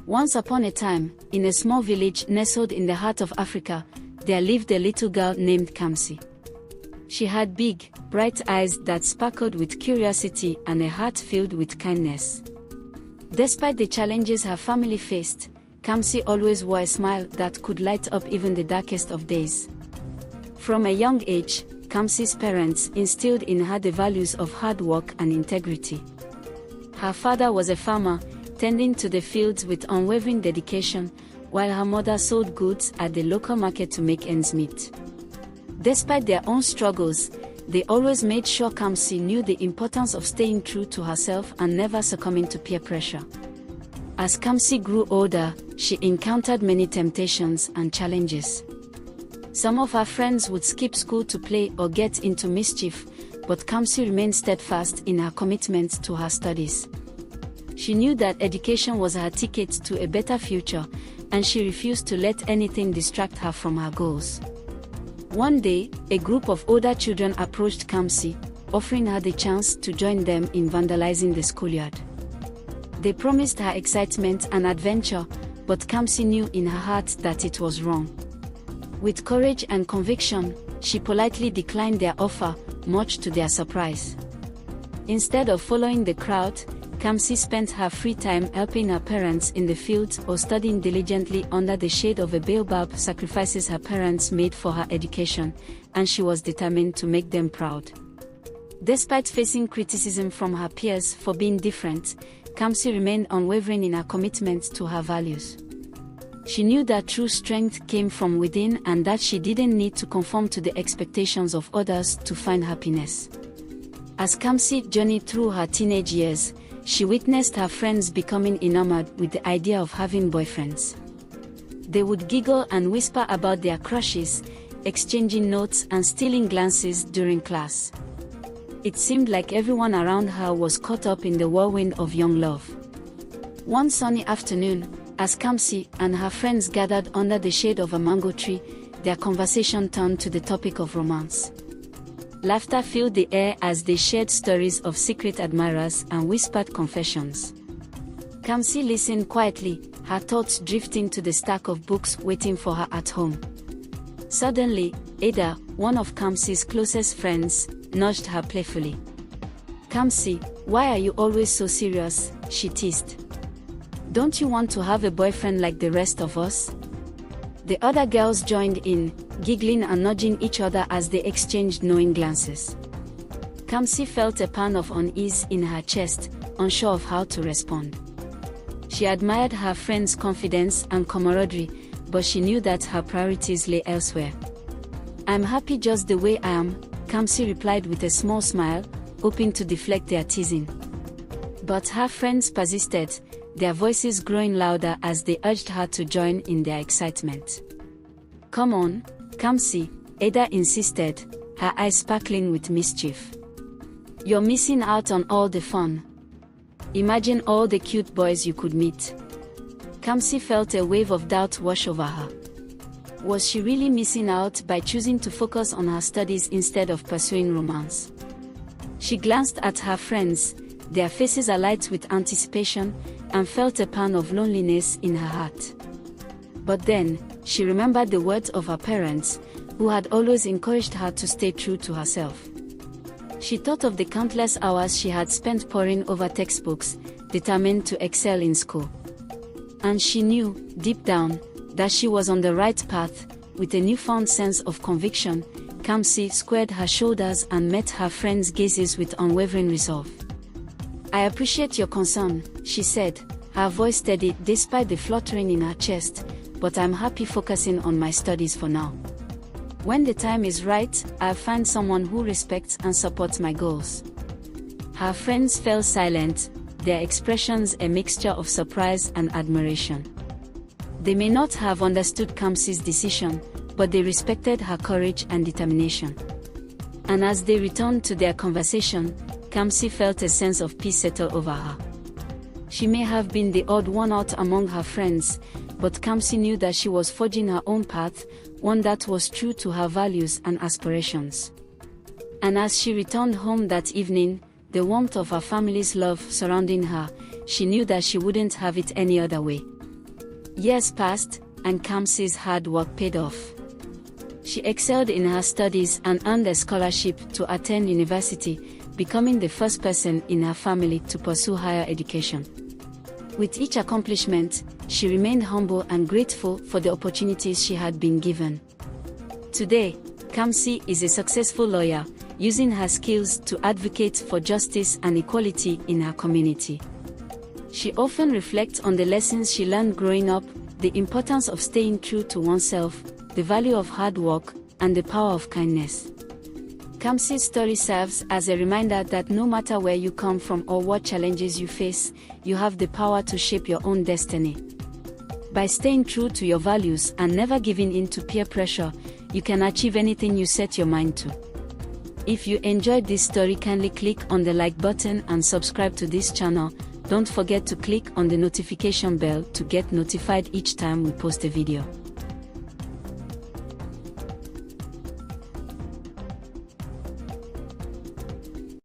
Once upon a time, in a small village nestled in the heart of Africa, there lived a little girl named Kamsi. She had big, bright eyes that sparkled with curiosity and a heart filled with kindness. Despite the challenges her family faced, Kamsi always wore a smile that could light up even the darkest of days. From a young age, Kamsi's parents instilled in her the values of hard work and integrity. Her father was a farmer, tending to the fields with unwavering dedication, while her mother sold goods at the local market to make ends meet. Despite their own struggles, they always made sure Kamsi knew the importance of staying true to herself and never succumbing to peer pressure. As Kamsi grew older, she encountered many temptations and challenges. Some of her friends would skip school to play or get into mischief, but Kamsi remained steadfast in her commitment to her studies. She knew that education was her ticket to a better future, and she refused to let anything distract her from her goals. One day, a group of older children approached Kamsi, offering her the chance to join them in vandalizing the schoolyard. They promised her excitement and adventure, but Kamsi knew in her heart that it was wrong. With courage and conviction, she politely declined their offer, much to their surprise. Instead of following the crowd, Kamsi spent her free time helping her parents in the fields or studying diligently under the shade of a baobab, sacrifices her parents made for her education, and she was determined to make them proud. Despite facing criticism from her peers for being different, Kamsi remained unwavering in her commitment to her values. She knew that true strength came from within and that she didn't need to conform to the expectations of others to find happiness. As Kamsi journeyed through her teenage years, she witnessed her friends becoming enamored with the idea of having boyfriends. They would giggle and whisper about their crushes, exchanging notes and stealing glances during class. It seemed like everyone around her was caught up in the whirlwind of young love. One sunny afternoon, as Kamsi and her friends gathered under the shade of a mango tree, their conversation turned to the topic of romance. Laughter filled the air as they shared stories of secret admirers and whispered confessions. Kamsi listened quietly, her thoughts drifting to the stack of books waiting for her at home. Suddenly, Ada, one of Kamsi's closest friends, nudged her playfully. "Kamsi, why are you always so serious?" she teased. "Don't you want to have a boyfriend like the rest of us?" The other girls joined in, giggling and nudging each other as they exchanged knowing glances. Kamsi felt a pang of unease in her chest, unsure of how to respond. She admired her friends' confidence and camaraderie, but she knew that her priorities lay elsewhere. "I'm happy just the way I am," Kamsi replied with a small smile, hoping to deflect their teasing. But her friends persisted, their voices growing louder as they urged her to join in their excitement. "Come on, Kamsi," Ada insisted, her eyes sparkling with mischief. "You're missing out on all the fun. Imagine all the cute boys you could meet." Kamsi felt a wave of doubt wash over her. Was she really missing out by choosing to focus on her studies instead of pursuing romance? She glanced at her friends, their faces alight with anticipation, and felt a pang of loneliness in her heart. But then, she remembered the words of her parents, who had always encouraged her to stay true to herself. She thought of the countless hours she had spent poring over textbooks, determined to excel in school. And she knew, deep down, that she was on the right path. With a newfound sense of conviction, Kamsi squared her shoulders and met her friends' gazes with unwavering resolve. "I appreciate your concern," she said, her voice steady despite the fluttering in her chest, "but I'm happy focusing on my studies for now. When the time is right, I'll find someone who respects and supports my goals." Her friends fell silent, their expressions a mixture of surprise and admiration. They may not have understood Kamsi's decision, but they respected her courage and determination. And as they returned to their conversation, Kamsi felt a sense of peace settle over her. She may have been the odd one out among her friends, but Kamsi knew that she was forging her own path, one that was true to her values and aspirations. And as she returned home that evening, the warmth of her family's love surrounding her, she knew that she wouldn't have it any other way. Years passed, and Kamsi's hard work paid off. She excelled in her studies and earned a scholarship to attend university, becoming the first person in her family to pursue higher education. With each accomplishment, she remained humble and grateful for the opportunities she had been given. Today, Kamsi is a successful lawyer, using her skills to advocate for justice and equality in her community. She often reflects on the lessons she learned growing up, the importance of staying true to oneself, the value of hard work, and the power of kindness. Kamsi's story serves as a reminder that no matter where you come from or what challenges you face, you have the power to shape your own destiny. By staying true to your values and never giving in to peer pressure, you can achieve anything you set your mind to. If you enjoyed this story, kindly click on the like button and subscribe to this channel. Don't forget to click on the notification bell to get notified each time we post a video.